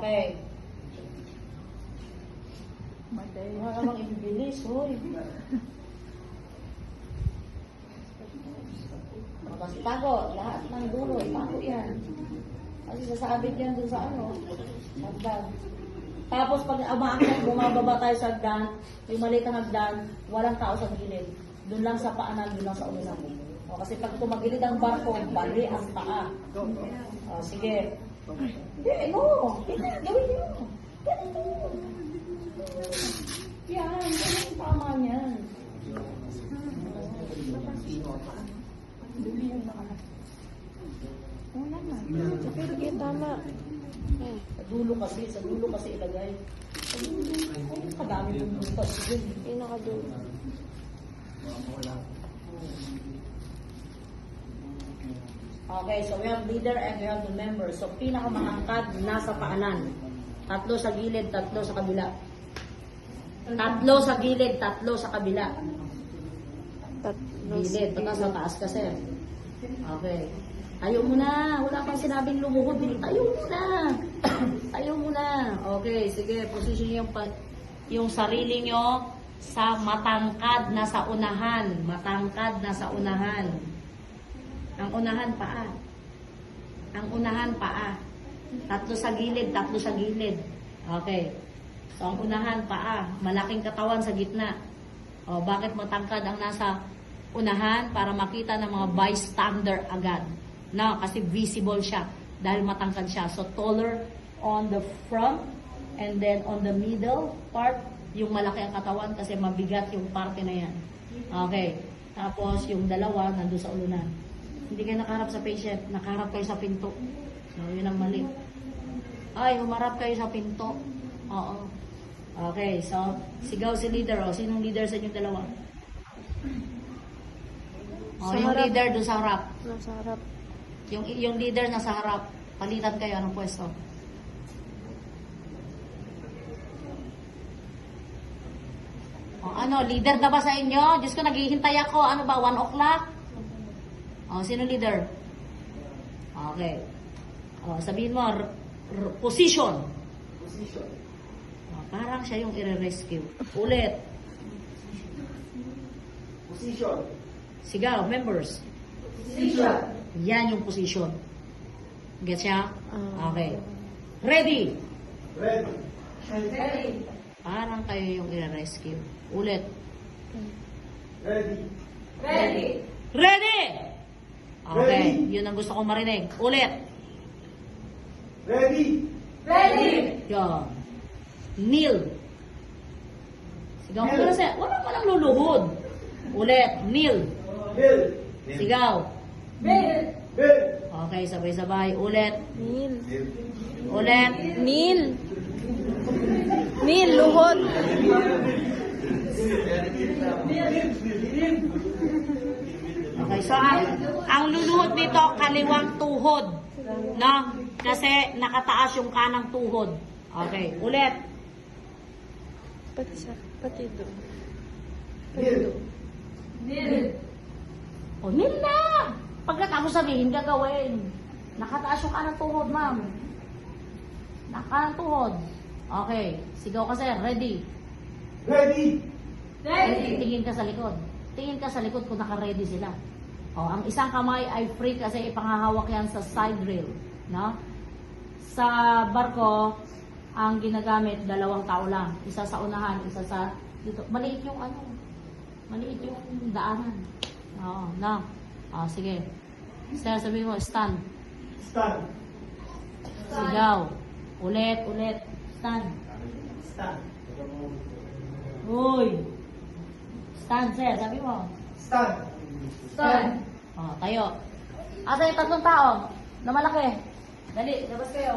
Okay. Wala namang ibibilis, hoy. Kasi tago, lahat ng dulo, tago yan. Kasi sasabit yan dun sa ano, hagdan. Tapos pag umaakit, bumababa tayo sa hagdan, yung maliit ang hagdan, walang tao sa gilid. Doon lang sa paanan, doon lang sa ulan. O, kasi pag tumagilid ang barko, bali ang paa. O, sige. Hindi, no. Gawin nyo. Ganito. Yan, yan ang tama niyan. Dumi yung nakalas. Wala na. Pero yung tama. Sa dulo kasi ilagay. Sa dulo. Kadami yung butas. Yung nakadulo. Okay, so we have leader and we have the members. So pinakamatangkad nasa paanan. 3 sa gilid, 3 sa kabila. 3 sa gilid, 3 sa kabila. Gilid, baka sa taas kasi. Okay. Tayo muna. Wala pang sinabing lumuhod. Tayo muna. Tayo muna. Okay, sige. Position yung sarili nyo sa matangkad na sa unahan. Matangkad na sa unahan. Ang unahan paa. Ang unahan paa. 3 sa gilid, 3 sa gilid. Okay. So, ang unahan paa. Malaking katawan sa gitna. O, bakit matangkad ang nasa unahan? Para makita ng mga bystander agad. No, kasi visible siya. Dahil matangkad siya. So, taller on the front. And then, on the middle part, yung malaki ang katawan kasi mabigat yung parte na yan. Okay. Tapos, yung dalawa, nandun sa ulunan. Hindi kayo nakaharap sa patient, nakaharap kayo sa pinto. So, yun ang mali. Ay, humarap kayo sa pinto. Oo. Okay, so, sigaw si leader. O, sinong leader sa inyong dalawa? O, yung harap. leader doon sa harap. Nasa harap. Yung leader nasa harap. Palitan kayo, anong pwesto? O, ano, leader na ba sa inyo? Diyos ko, naghihintay ako. Ano ba, 1 o'clock? O, sino leader? Okay. O, sabihin mo, position. Position. O, parang siya yung i-rescue. Ulit. Position. Sigaw, members. Position. Yan yung position. Get siya? Okay. Ready. Ready. Ready. Parang kayo yung i-rescue. Ulit. Ready. Ready. Ready! Okay. Ready. Yun ang gusto kong marinig. Ulit. Ready. Ready. Yan. Kneel. Sigaw ko na siya. Walang luluhod. Ulit. Kneel. Bill. Sigaw. Bill. Bill. Okay, sabay-sabay. Ulit. Neil. Ulit. Neil. Neil, luhod. Okay, so ang luluhod nito, kaliwang tuhod. No? Kasi nakataas yung kanang tuhod. Okay, ulit. Pati doon. Bill. Neil. O, nil na! Pagkatapos sabihin, gagawin. Nakataas yung kanang tuhod, ma'am. Kanang tuhod. Okay, sigaw kasi, ready. Ready. Tingin ka sa likod. Tingin ka sa likod kung naka-ready sila. O, ang isang kamay ay free kasi ipangahawak yan sa side rail. No? Sa barko, ang ginagamit, 2 tao lang. Isa sa unahan, isa sa dito. Maliit yung ano. Maliit yung daanan. Oo, no. O, sige. Sir, sabihin mo, stand. Stand. Sigaw. Ulit. Stand. Stand. Uy. Stand, sir. Sabi mo. Stand. Stand. O, tayo. Asa yung 3 tao na malaki? Dali, labas kayo.